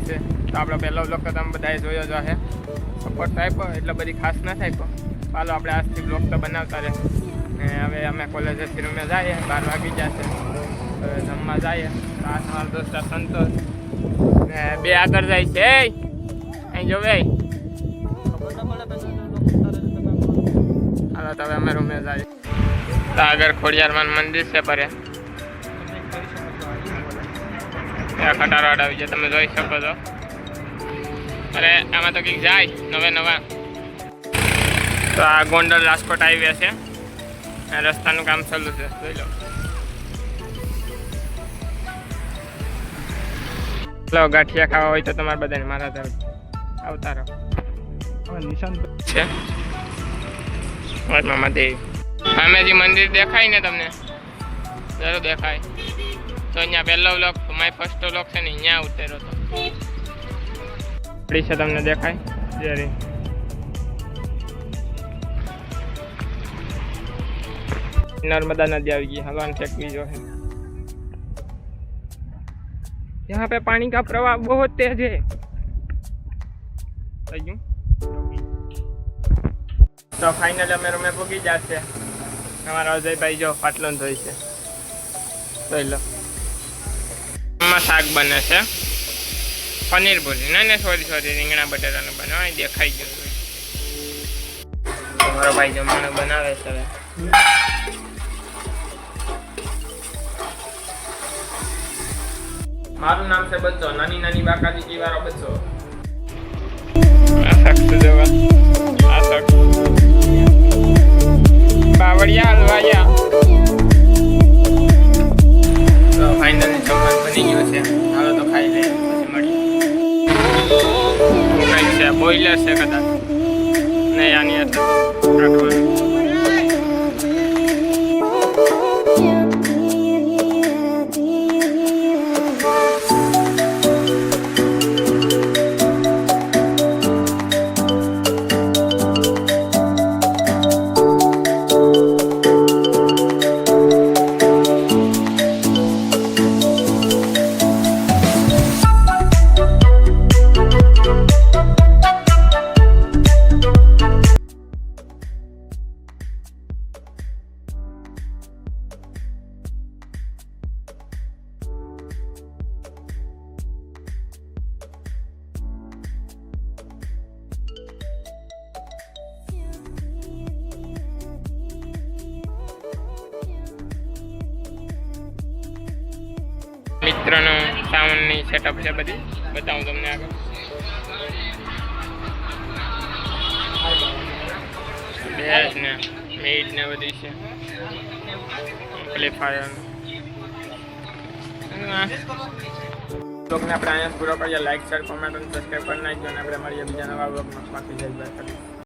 છે. તો આપણો પહેલો બ્લોગ તો તમે બધાએ જોયો જ હશે. સપોર્ટ આપ્યો એટલે બધી ખાસ ન થાય પણ ચાલો આપણે આજથી બ્લોગ તો બનાવતા રહે. ને હવે અમે કોલેજેથી રૂમે જઈએ, 12 વાગી જશે. હવે જમવા જઈએ. તો આ તમારો દોસ્ત સંતોષ ને 2 આગળ જાય છે. અહીં જોવે હાલો તો હવે અમે રૂમે જઈએ. તો આગળ ખોડિયારમાં મંદિર છે પરે ખટારવાડ આવી જાય, તમે જોઈ શકો છો. અરે આમાં તો કંઈક જાય નવા. તો આ ગોંડલ રાજકોટ હાઈવે છે. આ રસ્તાનું કામ ચાલુ છે, જોઈ લો. ચલો ગાંઠિયા ખાવા હોય તો તમારે બધાને મારા તરફ આવતા રહો. નિશાન છે મહાદેવ સામે જે મંદિર દેખાય ને તમને જરૂર દેખાય તો અહીંયા પહેલો બ્લોક માય ફર્સ્ટ બ્લોક છે ને અહીંયા ઉતર્યો હતો. છે તમને દેખાય જરી नर्मदा नदी आ गई, हलवान फेंकवी जो है. यहाँ पे पानी का प्रवाह बहुत तेज है. तो फाइनल अमे रूमे पूगी जाते. हमारा अजय भाई जो पाटलो धोई से જોઈ લો. આમાં શાક બને છે પનીર ભૂરી ને સોરી રીંગણા બટેટાનું બનાવે દેખાઈ ગયું. મારો ભાઈ જમવાનું બનાવે છે. હવે મારું નામ છે બચ્ચો, નાની બાકાજી જીવારો બચ્ચો. આ શખ્સ જોવા, આ શખ્સ બાવળિયા હલવાયા. તો ફાઇનલી જમવાનું બની ગયું છે. હાલો તો ખાઈ લઈએ પછી મળીએ. કંઈક છે બોઇલર છે કદાચ નહીં આની રાખવાનું. મિત્રનો સાઉન્ડની સેટઅપ છે બધી બતાવું તમને આગળ. બેસ ને મેડ ને બધી છે એમ્પ્લીફાયર. બ્લોગને આપણે અહીંયા પૂરો કરીએ. લાઈક શેર કોમેન્ટ અને સબસ્ક્રાઈબ કરી નાખજો અને આપણે મળીએ બીજા નવા બ્લોગમાં. બાકી જય બાય.